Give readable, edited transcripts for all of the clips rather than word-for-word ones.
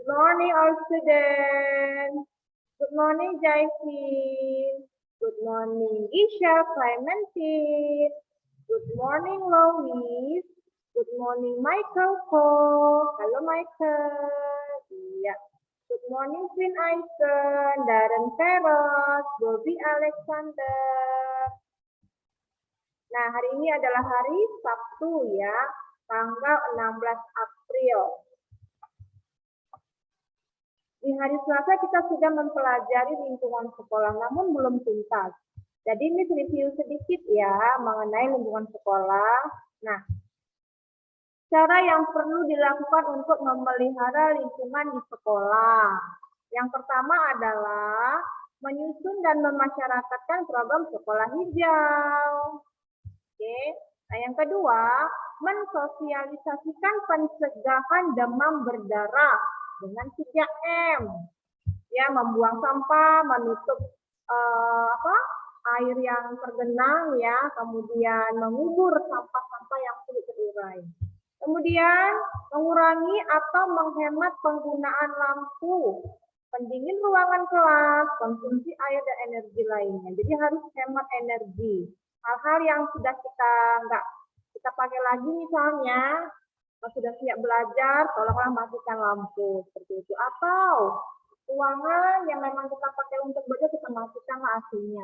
Good morning, all students. Good morning, Jaisin. Good morning, Isha, Clementine. Good morning, Lois. Good morning, Michael Ko. Halo, Michael. Iya. Good morning, Queen Aisen, Darren Feros, Bobby Alexander. Nah, hari ini adalah hari Sabtu ya, tanggal 16 April. Di hari Selasa kita sudah mempelajari lingkungan sekolah, namun belum tuntas. Jadi ini review sedikit ya mengenai lingkungan sekolah. Nah, cara yang perlu dilakukan untuk memelihara lingkungan di sekolah. Yang pertama adalah menyusun dan memasyarakatkan program sekolah hijau. Oke. Nah, yang kedua, mensosialisasikan pencegahan demam berdarah dengan 3M. Ya, membuang sampah, menutup air yang tergenang ya, kemudian mengubur sampah-sampah yang sulit terurai. Kemudian mengurangi atau menghemat penggunaan lampu, pendingin ruangan kelas, konsumsi air dan energi lainnya. Jadi harus hemat energi. Hal-hal yang sudah kita pakai lagi misalnya, sudah siap belajar, tolonglah matikan lampu seperti itu. Atau ruangan yang memang kita pakai untuk belajar, kita matikan AC-nya.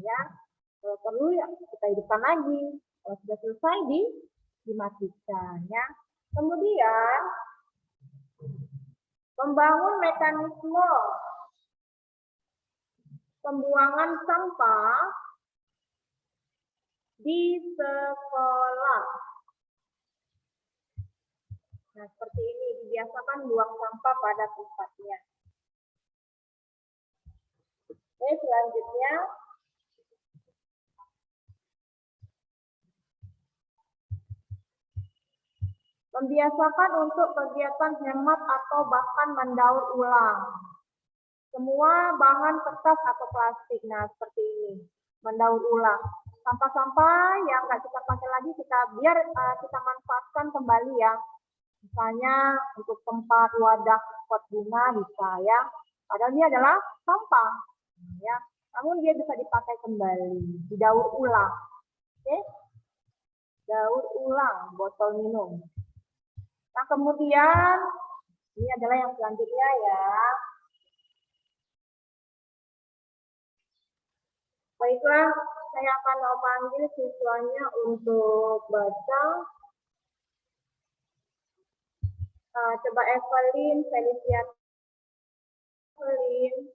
Ya, kalau perlu ya kita hidupkan lagi. Kalau sudah selesai dimatikan. Ya. Kemudian membangun mekanisme pembuangan sampah di sekolah. Nah, seperti ini, dibiasakan buang sampah pada tempatnya. Oke, selanjutnya. Membiasakan untuk kegiatan hemat atau bahkan mendaur ulang. Semua bahan kertas atau plastik. Nah, seperti ini. Mendaur ulang. Sampah-sampah yang nggak kita pakai lagi, biar kita manfaatkan kembali ya. Misalnya untuk tempat wadah pot bunga bisa ya. Padahal ini adalah sampah. Ya. Namun dia bisa dipakai kembali. Didaur ulang. Oke. Daur ulang botol minum. Nah, kemudian ini adalah yang selanjutnya ya. Baiklah, saya akan memanggil siswanya untuk baca. Coba Evelyn, Felicia. Evelyn.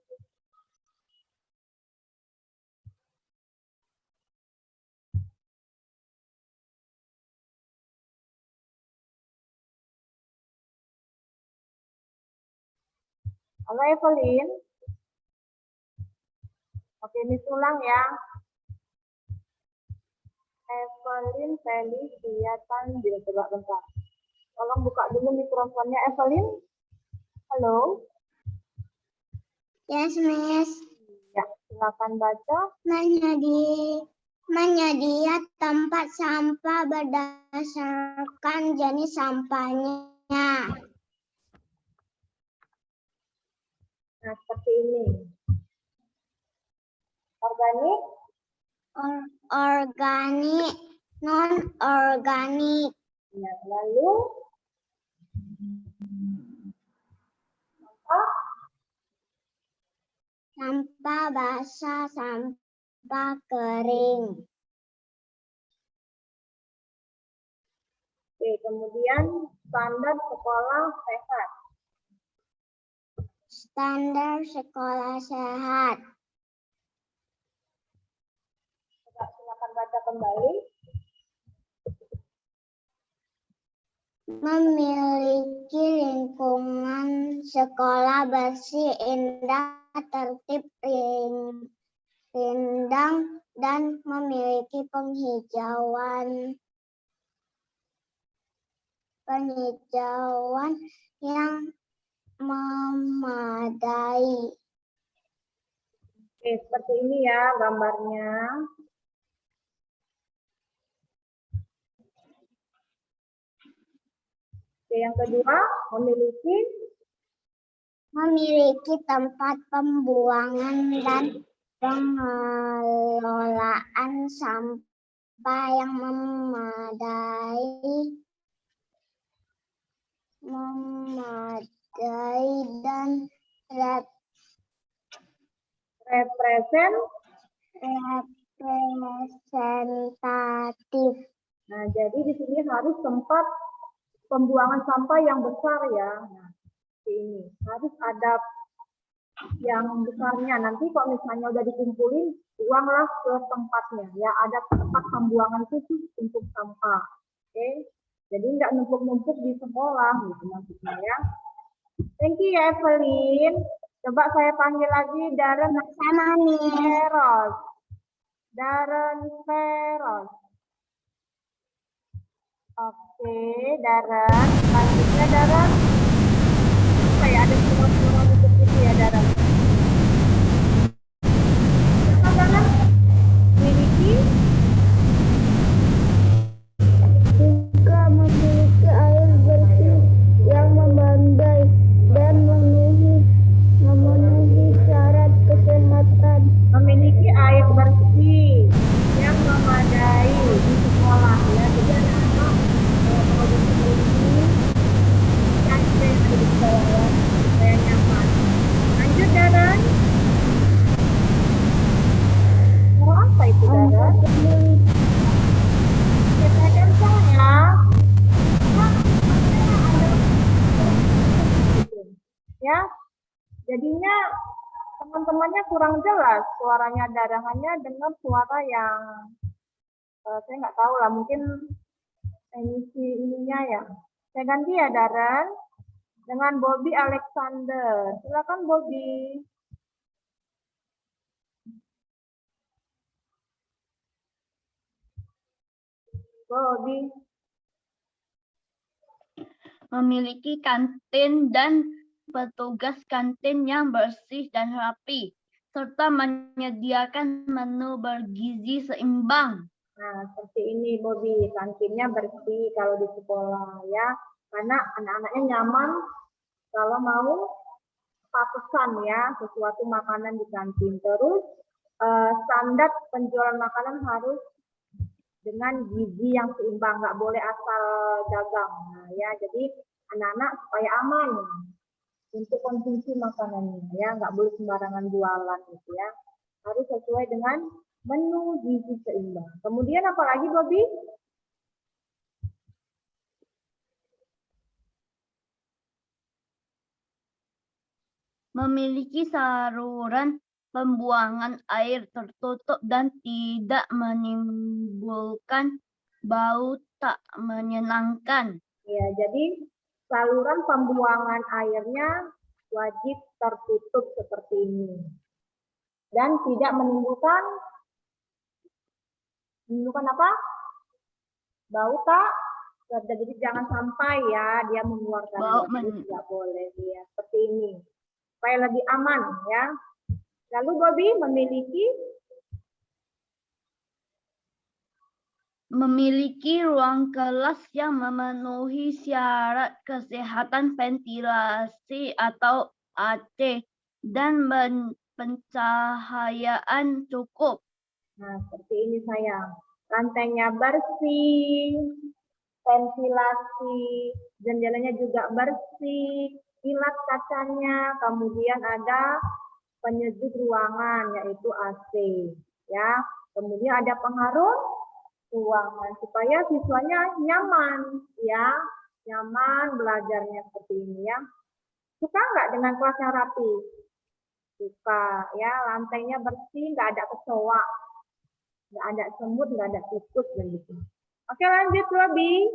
Halo Evelyn. Oke, ini ulang ya. Evelyn, Felicia, Tanjil. Coba bentar. Tolong buka dulu mikrofonnya Evelyn. Halo. Yes, Miss. Ya, silakan baca. Menyedia tempat sampah berdasarkan jenis sampahnya. Nah, seperti ini. Organik, organik, non-organik. Ya, lalu sampah basah, sampah kering. Oke, kemudian standar sekolah sehat. Standar sekolah sehat. Silakan baca kembali. Memiliki lingkungan sekolah bersih, indah, tertib, rindang, dan memiliki penghijauan yang memadai. Oke, seperti ini ya gambarnya. Oke, yang kedua, memiliki memiliki tempat pembuangan dan pengelolaan sampah yang memadai dan representatif. Nah, jadi di sini harus tempat pembuangan sampah yang besar ya. Nah, seperti ini. Harus ada yang besarnya. Nanti kalau misalnya udah dikumpulin, buanglah ke tempatnya. Ya, ada tempat pembuangan khusus untuk sampah. Oke. Jadi nggak numpuk-numpuk di sekolah gitu maksudnya ya. Thank you ya Evelyn. Coba saya panggil lagi Darren Sama nih. Feros. Darren Feros. Oke, Darren. Selanjutnya Darren. Saya ada suara-suara untuk itu ya Darren. Siapa Darren? Miliki? Juga memiliki air bersih yang memadai dan memenuhi syarat kesehatan. Memiliki air bersih yang memadai di sekolah ya. Jadi anak-anak kalau di sekolah ini yang ada di sekolah ya, supaya nyaman. Lanjut Darren. Mau apa itu Darren? Kita kencang ya. Ya, jadinya teman-temannya kurang jelas suaranya Darren, hanya dengan suara yang saya nggak tahu lah, mungkin emisi ininya ya. Saya ganti ya Darren dengan Bobby Alexander. Silakan Bobby. Bobby. Memiliki kantin dan petugas kantin yang bersih dan rapi, serta menyediakan menu bergizi seimbang. Nah, seperti ini Bobby, kantinnya bersih kalau di sekolah ya, karena anak-anaknya nyaman kalau mau pesan ya sesuatu makanan di kantin. Terus standar penjualan makanan harus dengan gizi yang seimbang, nggak boleh asal dagang. Nah, ya, jadi anak-anak supaya aman untuk konsumsi makanannya ya, nggak boleh sembarangan jualan gitu ya. Harus sesuai dengan menu gizi seimbang. Kemudian apa lagi Bobby? Memiliki saluran pembuangan air tertutup dan tidak menimbulkan bau tak menyenangkan. Ya, jadi saluran pembuangan airnya wajib tertutup seperti ini. Dan tidak menimbulkan apa? Bau tak? Jadi jangan sampai ya dia mengeluarkan bau, tidak boleh ya, seperti ini. Supaya lebih aman ya. Lalu Bobby memiliki ruang kelas yang memenuhi syarat kesehatan ventilasi atau AC dan pencahayaan cukup. Nah, seperti ini sayang. Lantainya bersih, ventilasi, jendelanya juga bersih, kilat kacanya, kemudian ada penyejuk ruangan yaitu AC ya. Kemudian ada pengharum ruangan supaya siswanya nyaman ya, nyaman belajarnya seperti ini ya. Suka nggak dengan kelas yang rapi? Suka ya, lantainya bersih, nggak ada kecoa, nggak ada semut, nggak ada tikus dan gitu. Oke, lanjut Bobby.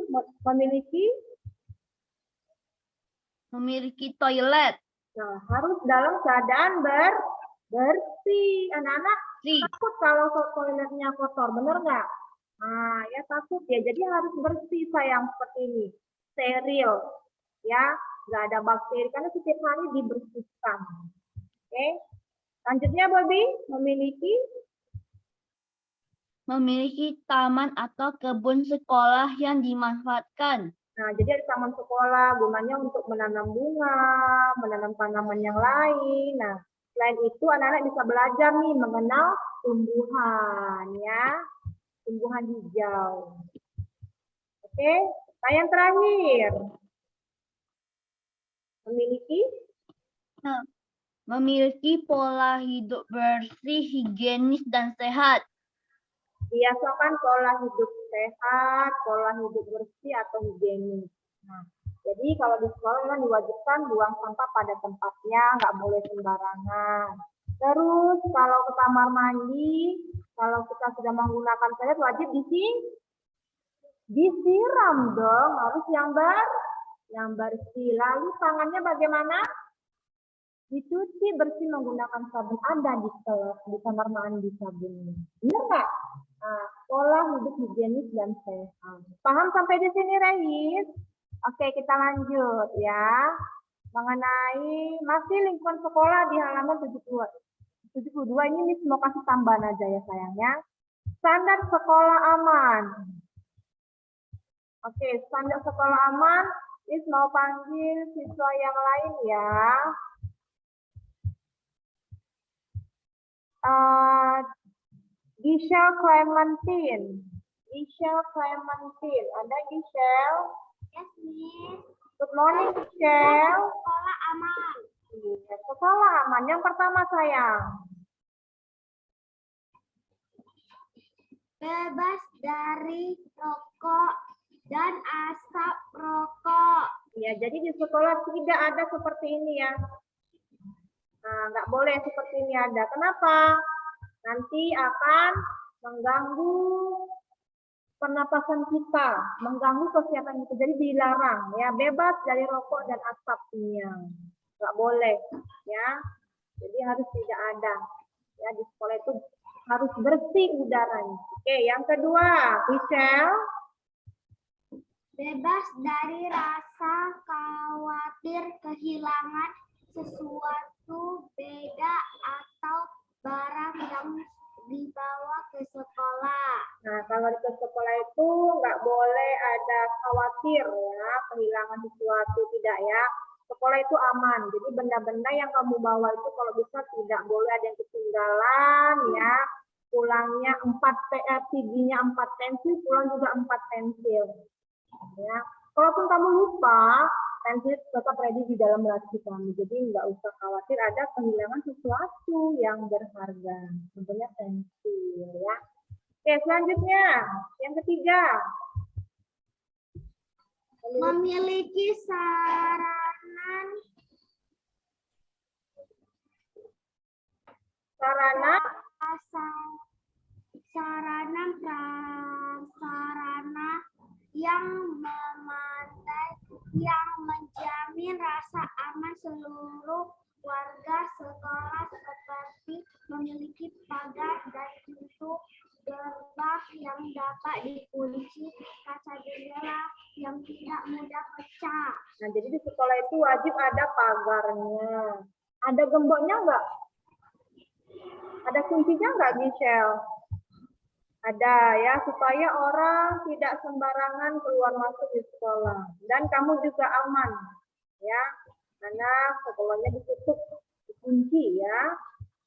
Memiliki toilet. Nah, harus dalam keadaan bersih. Anak-anak takut kalau toiletnya kotor, bener nggak? Nah, ya takut ya. Jadi harus bersih sayang seperti ini. Steril. Ya, nggak ada bakteri karena setiap hari dibersihkan. Oke. Selanjutnya Bobby, memiliki taman atau kebun sekolah yang dimanfaatkan. Nah, jadi ada taman sekolah gunanya untuk menanam bunga, menanam tanaman yang lain. Nah, selain itu anak-anak bisa belajar nih mengenal tumbuhan ya, tumbuhan hijau. Oke, nah yang terakhir Memiliki pola hidup bersih, higienis, dan sehat. biasakan pola hidup sehat, pola hidup bersih atau higienis. Nah, jadi kalau di sekolah memang diwajibkan buang sampah pada tempatnya, nggak boleh sembarangan. Terus kalau ke kamar mandi, kalau kita sudah menggunakan toilet wajib disiram dong, harus yang bersih. Lalu tangannya bagaimana? Dicuci bersih menggunakan sabun, ada di kamar mandi sabunnya. Benar nggak? Nah, pola hidup higienis dan sehat. Paham sampai di sini, Rais? Oke, kita lanjut ya. Mengenai masih lingkungan sekolah di halaman 72. 72 ini Miss mau kasih tambahan aja ya sayangnya. Standar sekolah aman. Oke, standar sekolah aman. Miss mau panggil siswa yang lain ya. Giselle Clementine. Giselle Clementine. Ada Giselle? Yes, Miss. Good morning, Giselle. Sekolah aman. Iya, sekolah aman. Yang pertama sayang. Bebas dari rokok dan asap rokok. Ya, jadi di sekolah tidak ada seperti ini ya. Nah, nggak boleh seperti ini ada. Kenapa? Nanti akan mengganggu pernapasan kita, mengganggu kesehatan kita. Jadi dilarang ya, bebas dari rokok dan asapnya. Nggak boleh ya. Jadi harus tidak ada. Ya, di sekolah itu harus bersih udaranya. Oke, yang kedua, Michelle. Bebas dari rasa khawatir kehilangan sesuatu beda atau barang yang dibawa ke sekolah. Nah, kalau ke sekolah itu nggak boleh ada khawatir ya, kehilangan sesuatu, tidak ya. Sekolah itu aman, jadi benda-benda yang kamu bawa itu kalau bisa tidak boleh ada yang ketinggalan ya. Pulangnya 4 piginya 4 pensil, pulang juga 4 pensil. Ya, kalaupun kamu lupa, pensil tetap ready di dalam laci kamu. Jadi nggak usah khawatir ada kehilangan sesuatu yang berharga. Tentunya pensil ya. Oke, selanjutnya yang ketiga. Memiliki sarana prasarana yang memadai yang menjamin rasa aman seluruh warga sekolah seperti memiliki pagar dan pintu gerbang yang dapat dikunci, kaca jendela yang tidak mudah pecah. Nah, jadi di sekolah itu wajib ada pagarnya. Ada gemboknya nggak? Ada kuncinya nggak, Michelle? Ada ya, supaya orang tidak sembarangan keluar masuk di sekolah. Dan kamu juga aman ya, karena sekolahnya ditutup, dikunci ya.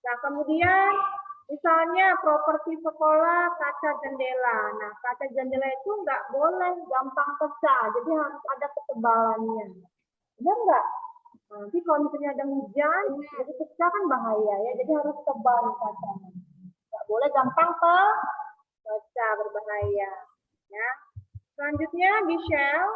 Nah, kemudian misalnya properti sekolah kaca jendela. Nah, kaca jendela itu nggak boleh gampang pecah, jadi harus ada ketebalannya. Benar nggak? Nanti kalau misalnya ada hujan, jadi pecah kan bahaya ya, jadi harus tebal kacanya. Nggak boleh gampang pecah, berbahaya. Ya. Selanjutnya, Michelle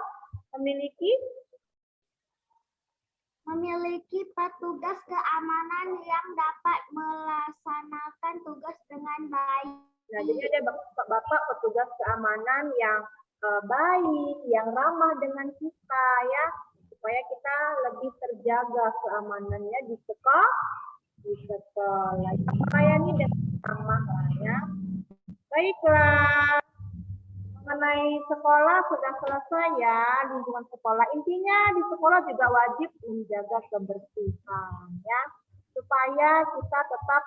memiliki petugas keamanan yang dapat melaksanakan tugas dengan baik. Nah, jadi ada Bapak petugas keamanan yang baik, yang ramah dengan kita ya, supaya kita lebih terjaga keamanannya di sekolah. Pakaiannya dengan ramah lah ya. Baiklah. Mengenai sekolah sudah selesai ya, lingkungan sekolah. Intinya di sekolah juga wajib menjaga kebersihan ya, supaya kita tetap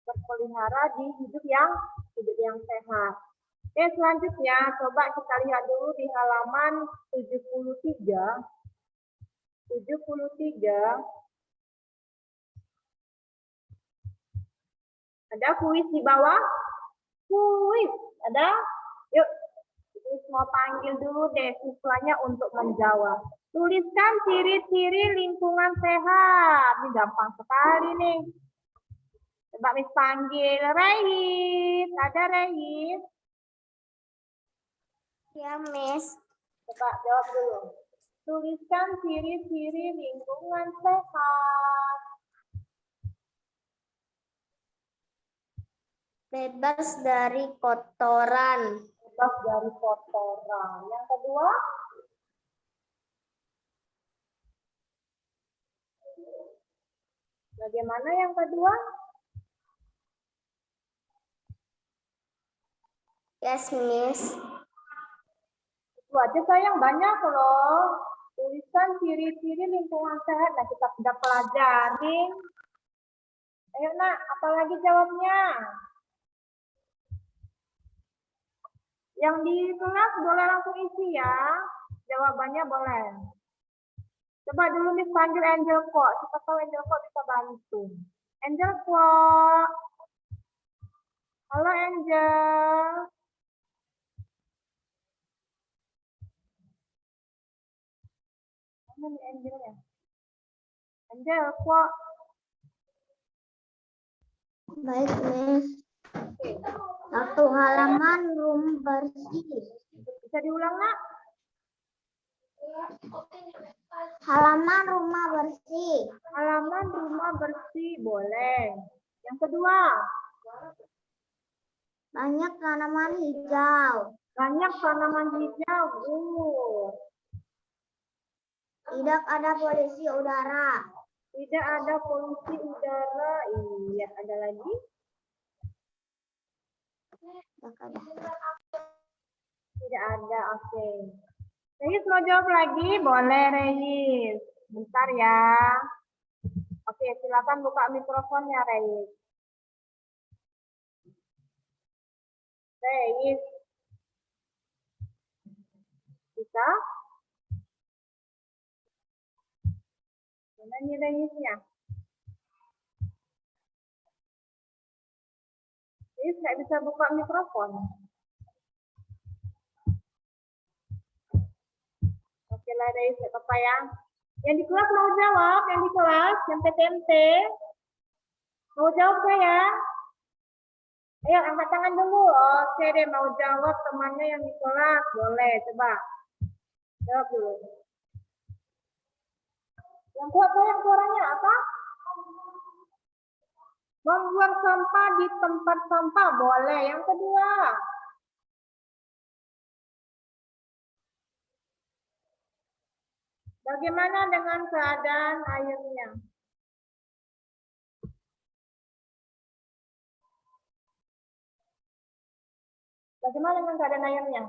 terpelihara di hidup yang sehat. Oke, Oke, selanjutnya coba kita lihat dulu di halaman 73. 73. Ada kuis di bawah? Kuis. Ada? Yuk, Miss mau panggil dulu deh siswanya untuk menjawab. Tuliskan ciri-ciri lingkungan sehat. Ini gampang sekali nih. Coba Miss panggil Reis. Ada Reis? Ya, Miss. Coba jawab dulu. Tuliskan ciri-ciri lingkungan sehat. Bebas dari kotoran. Bebas dari kotoran. Yang kedua? Bagaimana yang kedua? Yes, Miss. Itu aja sayang banyak loh. Tuliskan ciri-ciri lingkungan sehat. Nah, kita sudah pelajarin. Ayo nak, apalagi jawabnya? Yang di kelas boleh langsung isi ya. Jawabannya boleh. Coba dulu Miss panggil Angel kok. Siapa tahu Angel kok bisa bantu. Angel kok. Halo Angel. Mana nih Angelnya? Angel kok. Baik, Miss. Oke. Satu halaman rumah bersih. Bisa diulang nak? Halaman rumah bersih. Halaman rumah bersih boleh. Yang kedua, Banyak tanaman hijau. banyak tanaman hijau. Tidak ada polusi udara. Tidak ada polusi udara. Iya, ada lagi? Tidak ada. Tidak ada, oke. Reis mau jawab lagi? Boleh, Reis. Bentar ya. Oke, silakan buka mikrofonnya, Reis. Reis. Bisa? Mana nih Reisnya? Reis nggak bisa buka mikrofon. Oke lah, Reis, nggak apa-apa ya. Yang di kelas mau jawab, yang di kelas, yang PTMT. Mau jawab saya? Ayo, angkat tangan dulu. Oke deh, mau jawab temannya yang di kelas. Boleh, coba. Jawab dulu. Yang kuat yang suaranya apa? Membuang sampah di tempat sampah. Boleh. Yang kedua. Bagaimana dengan keadaan airnya? Bagaimana dengan keadaan airnya?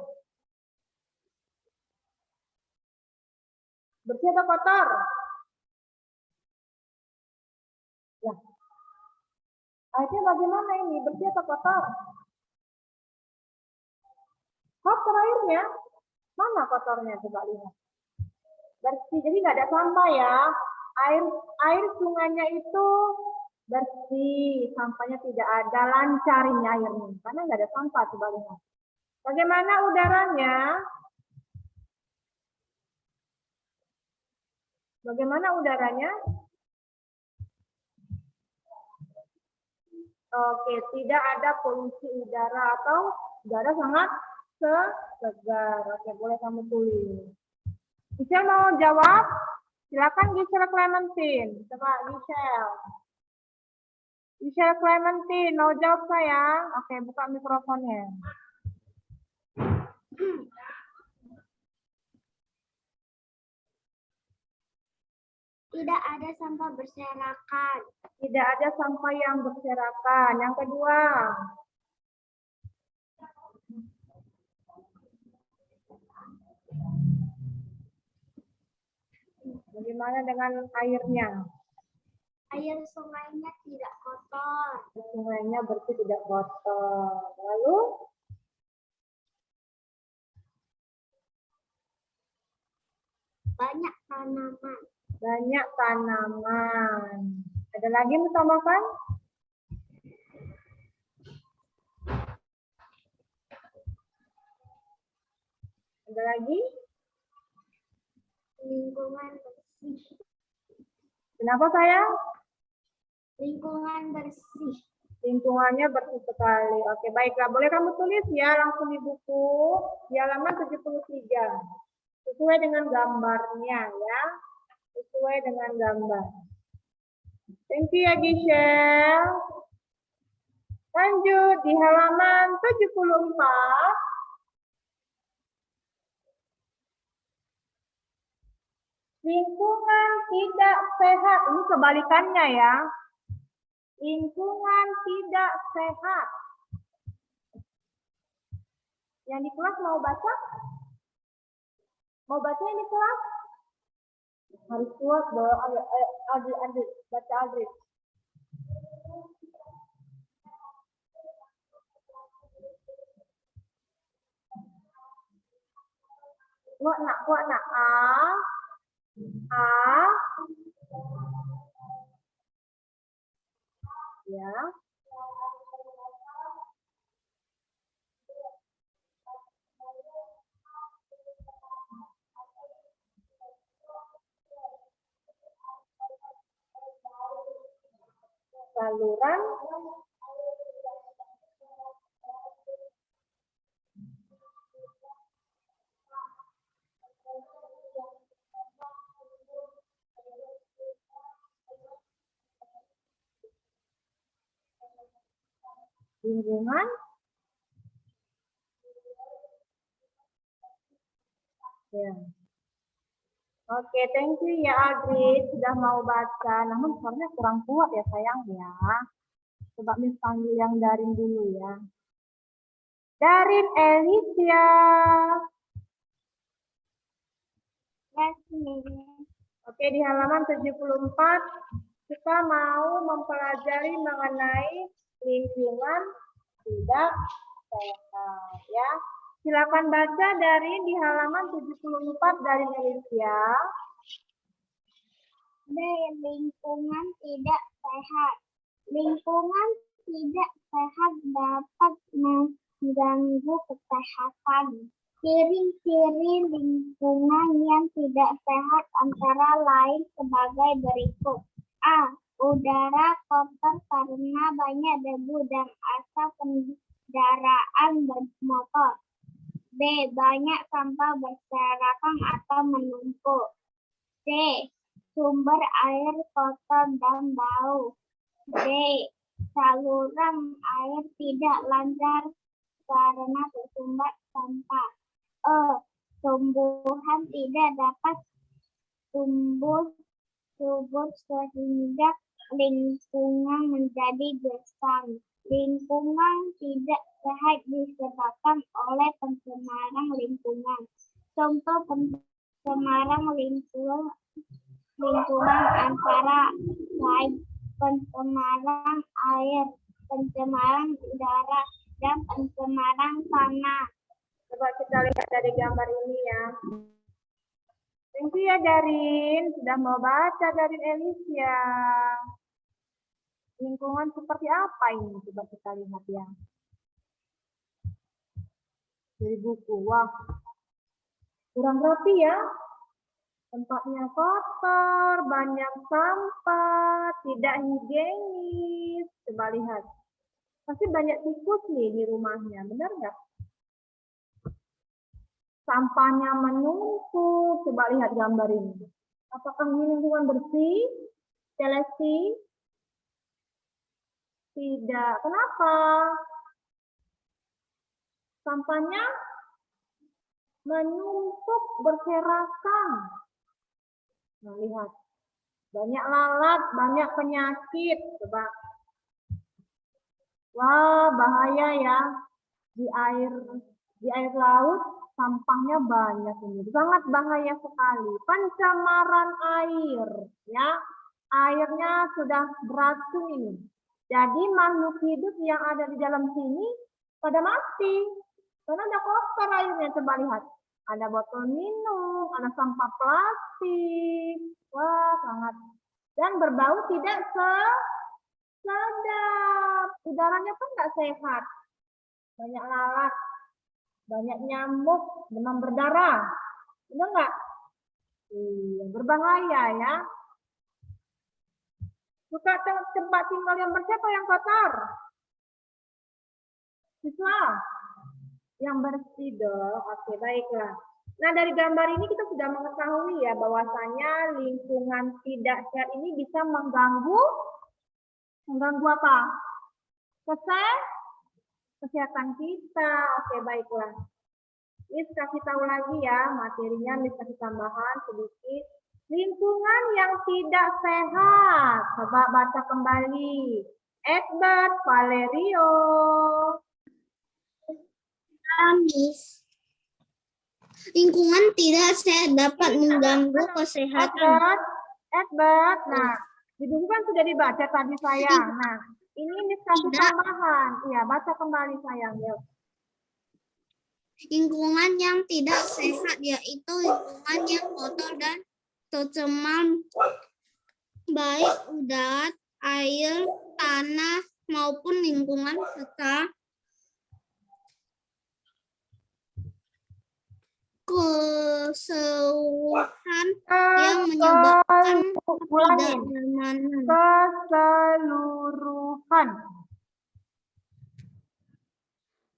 Bersih atau kotor? Ya. Airnya bagaimana ini? Bersih atau kotor? Kotor airnya? Mana kotornya? Coba lihat. Bersih, jadi nggak ada sampah ya. Air sungainya itu bersih, sampahnya tidak ada, lancar ini airnya. Karena nggak ada sampah, coba lihat. Bagaimana udaranya? Bagaimana udaranya? Oke, tidak ada polusi udara atau udara sangat segar. Oke, boleh kamu tulis. Giselle mau jawab? Silakan Giselle Clementine. Coba Giselle. Giselle Clementine, mau jawab sayang? Oke, buka mikrofonnya. Tidak ada sampah berserakan. Tidak ada sampah yang berserakan. Yang kedua. Bagaimana dengan airnya? Air sungainya tidak kotor. Sungainya bersih, tidak kotor. Lalu? banyak tanaman. Banyak tanaman. Ada lagi yang ditambahkan? Ada lagi? Lingkungan bersih. Kenapa sayang? Lingkungan bersih. Lingkungannya bersih sekali. Oke, baiklah. Boleh kamu tulis ya langsung di buku di halaman 73. Sesuai dengan gambarnya ya. Sesuai dengan gambar. Thank you ya Giselle. Lanjut di halaman 74. Lingkungan tidak sehat. Ini kebalikannya ya. Lingkungan tidak sehat. Yang di kelas mau baca? Mau baca yang di kelas? Harus kuat dong. Ayo, Adri, baca Adri. Kuat nak. Ya. Saluran lingkungan ya. Oke, thank you ya Adri sudah mau baca. Namun suaranya kurang kuat ya sayang ya. Coba Miss panggil yang Darin dulu ya. Darin Alicia. Oke, di halaman 74 kita mau mempelajari mengenai lingkungan tidak sehat ya. Silakan baca dari di halaman 74 dari Alicia. Lingkungan tidak sehat. Lingkungan tidak sehat dapat mengganggu kesehatan. Ciri-ciri lingkungan yang tidak sehat antara lain sebagai berikut. A. Udara kotor karena banyak debu dan asap kendaraan bermotor. B. Banyak sampah berserakan atau menumpuk. C. Sumber air kotor dan bau. D. Saluran air tidak lancar karena tersumbat sampah. E. Tumbuhan tidak dapat tumbuh subur sehingga lingkungan menjadi gersang. Lingkungan tidak sehat disebabkan oleh pencemaran lingkungan. Contoh pencemaran lingkungan antara lain pencemaran air, pencemaran udara, dan pencemaran tanah. Coba kita lihat dari gambar ini ya. Thank you ya Darin, sudah mau baca Darin Alicia. Lingkungan seperti apa ini? Coba kita lihat ya. Dari buku, wah. Kurang rapi ya. Tempatnya kotor, banyak sampah, tidak higienis. Coba lihat. Pasti banyak tikus nih di rumahnya, benar nggak? Sampahnya menumpuk. Coba lihat gambar ini. Apakah ini lingkungan bersih? Seleksi? Tidak. Kenapa? Sampahnya menumpuk berserakan. Nah, lihat. Banyak lalat, banyak penyakit. Coba. Wah, bahaya ya. Di air laut sampahnya banyak ini. Sangat bahaya sekali. Pencemaran air, ya. Airnya sudah beracun ini. Jadi makhluk hidup yang ada di dalam sini pada mati. Karena udah kotor airnya. Coba lihat. Ada botol minum, ada sampah plastik. Wah, sangat. Dan berbau tidak sedap. Udaranya pun nggak sehat. Banyak lalat, banyak nyamuk, demam berdarah. Benar nggak? Iya, berbahaya ya. Suka tempat tinggal yang bersih atau yang kotor? Siswa? Yang bersih dong. Oke, baiklah. Nah, dari gambar ini kita sudah mengetahui ya bahwasanya lingkungan tidak sehat ini bisa mengganggu apa? Kesehatan kita. Oke, baiklah. Miss kasih tahu lagi ya materinya, Miss kasih tambahan sedikit. Lingkungan yang tidak sehat. Coba baca kembali. Edward Valerio. Miss. Lingkungan tidak sehat dapat mengganggu kesehatan. Edward. Nah, di buku kan sudah dibaca tadi sayang. Nah, ini Miss kasih tambahan. Iya, baca kembali sayang. Yuk. Lingkungan yang tidak sehat yaitu lingkungan yang kotor dan tercemar, baik udara, air, tanah maupun lingkungan sekitar. Keseluruhan yang menyebabkan ketidaknyamanan.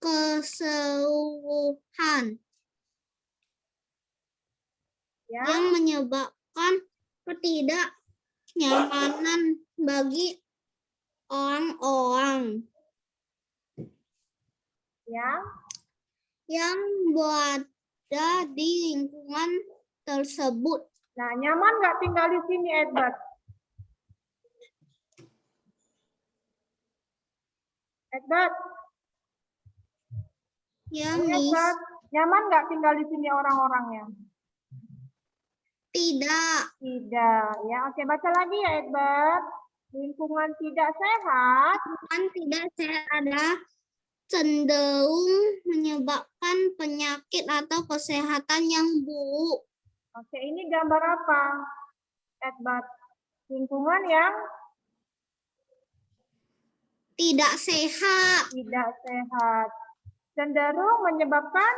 Keseluruhan Ya. yang menyebabkan ketidaknyamanan bagi orang-orang Ya. yang berada di lingkungan tersebut. Nah, nyaman nggak tinggal di sini, Edward? Edward? Ya, Miss. Miss. Nyaman nggak tinggal di sini orang-orangnya? Tidak. Tidak. Ya, oke, baca lagi ya, Edward. Lingkungan tidak sehat. Lingkungan tidak sehat adalah cenderung menyebabkan penyakit atau kesehatan yang buruk. Oke, ini gambar apa, Edward? Lingkungan yang tidak sehat. Tidak sehat. Cenderung menyebabkan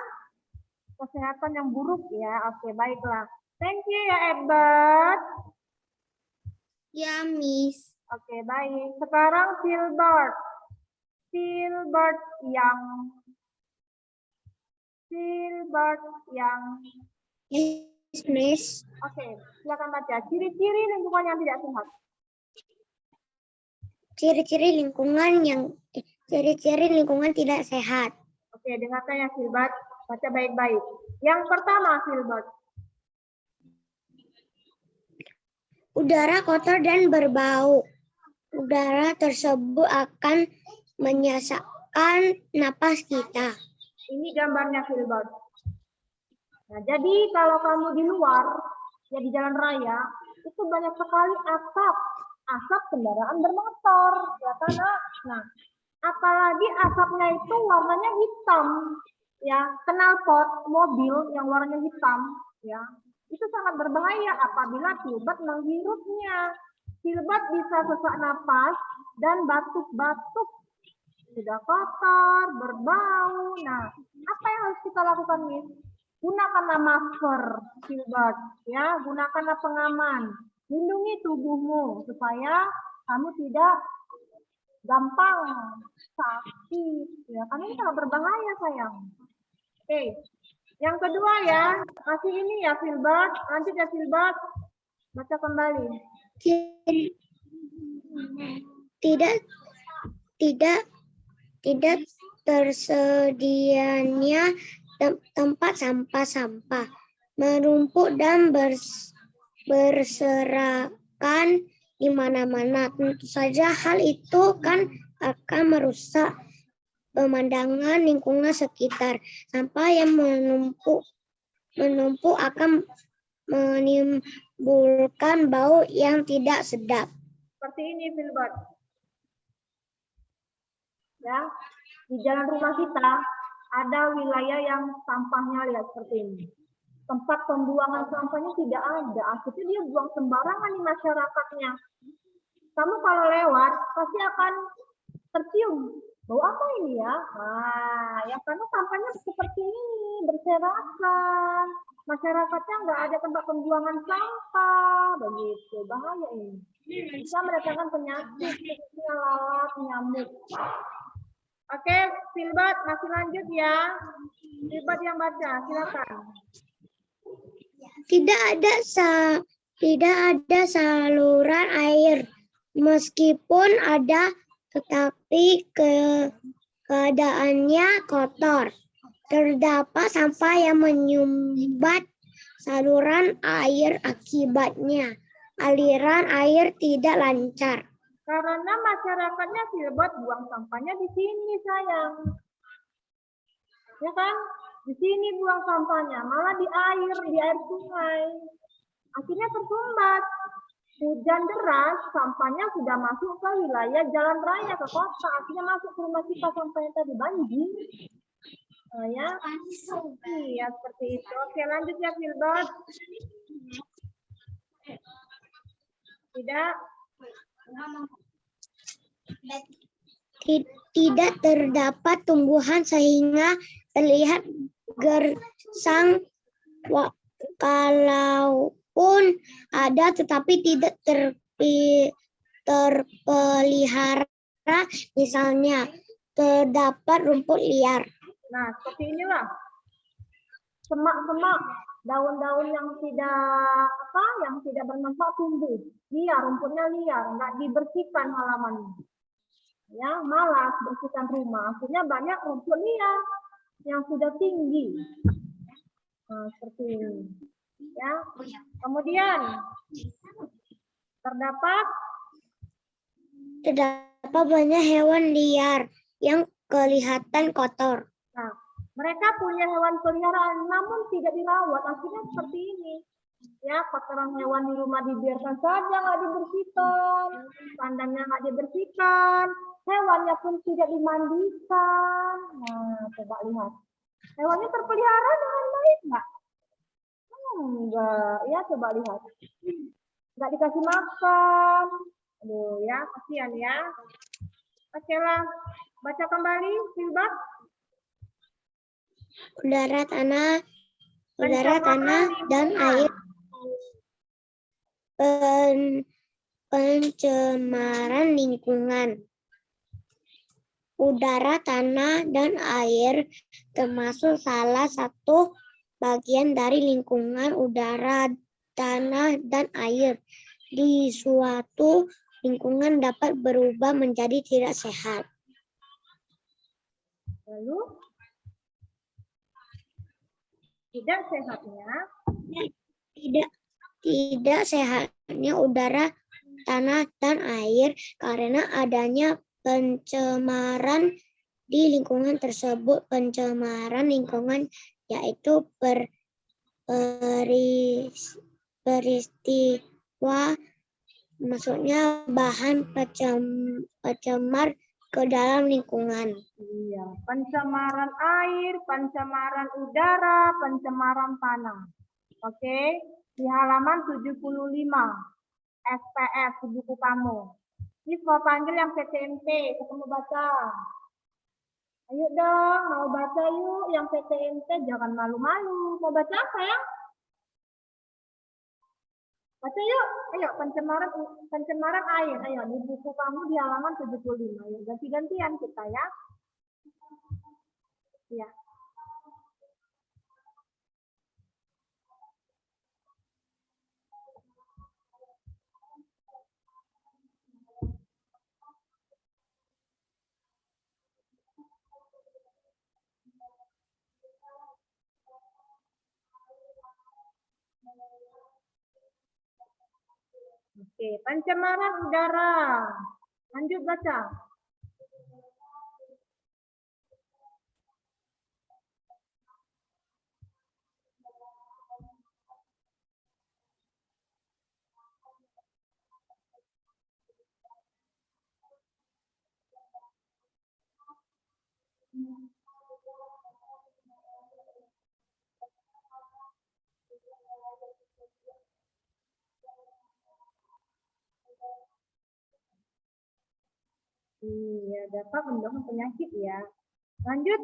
kesehatan yang buruk ya. Oke, baiklah. Thank you ya, Edward. Ya, Miss. Oke, baik. Sekarang Filbert. Filbert yang. Yes, Miss. Oke, silakan baca. Ciri-ciri lingkungan yang tidak sehat. Ciri-ciri lingkungan tidak sehat. Oke, dengarkan ya Filbert. Baca baik-baik. Yang pertama, Filbert. Udara kotor dan berbau. Udara tersebut akan menyesakkan napas kita. Ini gambarnya Filbert. Nah, jadi kalau kamu di luar, ya di jalan raya, itu banyak sekali asap kendaraan bermotor, ya kan? Nah, apalagi asapnya itu warnanya hitam, ya, knalpot mobil yang warnanya hitam, ya, itu sangat berbahaya apabila Filbert menghirupnya. Filbert bisa sesak napas dan batuk-batuk, sudah kotor, berbau. Nah, apa yang harus kita lakukan, Miss? Gunakanlah masker, Filbert, ya, gunakanlah pengaman, lindungi tubuhmu supaya kamu tidak gampang sakit, ya, karena ini sangat berbahaya sayang. Oke, yang kedua ya, masih ini ya Filbert, lanjut ya Filbert, baca kembali. Tidak tersedianya tempat sampah-sampah menumpuk dan berserakan di mana-mana. Tentu saja hal itu kan akan merusak pemandangan lingkungan sekitar. Sampah yang menumpuk akan menimbulkan bau yang tidak sedap. Seperti ini Filbert. Ya, di jalan rumah kita ada wilayah yang sampahnya lihat seperti ini. tempat pembuangan sampahnya tidak ada. Akhirnya dia buang sembarangan di masyarakatnya. Kamu kalau lewat pasti akan tercium bau apa ini ya? Nah, ya karena sampahnya seperti ini, berserakan. Masyarakatnya nggak ada tempat pembuangan sampah, begitu. Bahaya ini. Bisa mendatangkan penyakit seperti lalat, nyamuk. Oke, Filbert masih lanjut ya. Filbert yang baca, silakan. Tidak ada saluran air. Meskipun ada, tetapi keadaannya kotor. Terdapat sampah yang menyumbat saluran air, akibatnya aliran air tidak lancar. Karena masyarakatnya Filbert buang sampahnya di sini, sayang. Ya kan? Di sini buang sampahnya, malah di air sungai. Akhirnya tersumbat. Hujan deras, sampahnya sudah masuk ke wilayah jalan raya, ke kota. Akhirnya masuk ke rumah kita sampahnya tadi banjir. Nah, ya. Iya, seperti itu. Oke, lanjut ya, Filbert. Tidak? Tidak terdapat tumbuhan sehingga terlihat gersang. Kalaupun ada tetapi tidak terpelihara, misalnya terdapat rumput liar. Nah, seperti inilah. Semak-semak, daun-daun yang tidak bermanfaat tumbuh. Liar, rumputnya liar, nggak dibersihkan halamannya. Ya, malas bersihkan rumah. Akhirnya banyak rumput liar yang sudah tinggi. Nah, seperti ini. Ya. Kemudian terdapat banyak hewan liar yang kelihatan kotor. Nah, mereka punya hewan peliharaan namun tidak dirawat. Akhirnya seperti ini. Ya, kotoran hewan di rumah dibiarkan saja, nggak dibersihkan. Kandangnya nggak dibersihkan. Hewannya pun tidak dimandikan. Nah, coba lihat. Hewannya terpelihara dengan baik nggak? Enggak. Ya, coba lihat. Nggak dikasih makan. Aduh, ya, kasihan ya. Oke lah. Baca kembali, Filbert. Udara, tanah, dan air. Pencemaran lingkungan. Udara, tanah, dan air termasuk salah satu bagian dari lingkungan udara, tanah, dan air. Di suatu lingkungan dapat berubah menjadi tidak sehat. Lalu tidak sehatnya tidak sehatnya udara, tanah, dan air karena adanya pencemaran di lingkungan tersebut. Pencemaran lingkungan yaitu peristiwa, maksudnya bahan pencemar ke dalam lingkungan. Iya, pencemaran air, pencemaran udara, pencemaran tanah. Oke, di halaman 75 SPS di buku kamu. Ini mau panggil yang PTMP, ketemu baca. Ayo dong, mau baca yuk yang PTMP, jangan malu-malu. Mau baca apa ya? Baca yuk, ayo pencemaran air. Ayo di buku kamu di halaman 75. Ayo ganti-gantian kita ya. Ya. Oke, pencemaran udara. Lanjut baca. Iya, dapat mendorong penyakit ya. Lanjut,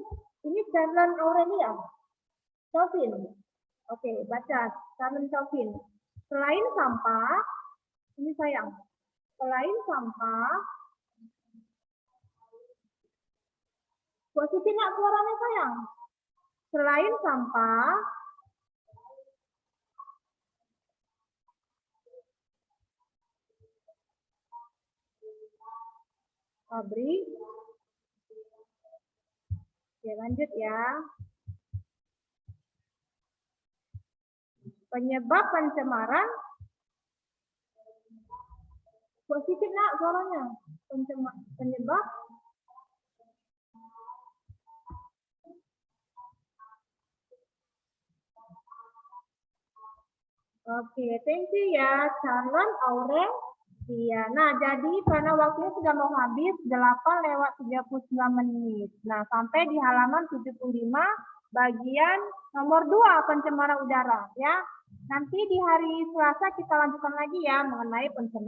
ini Charlen Aurelia. Calvin. Oke, baca. Charlen Calvin. Selain sampah, ini sayang. Selain sampah, posisi nak suaranya sayang. Selain sampah, pabrik. Ya, lanjut ya. Penyebab pencemaran. Positif nak suaranya. Penyebab. Oke, thank you ya, Charlen Aurelia. Iya, nah jadi karena waktunya sudah mau habis, 8:39 menit. Nah, sampai di halaman 75, bagian nomor 2, pencemaran udara. Ya, nanti di hari Selasa kita lanjutkan lagi ya mengenai pencemaran.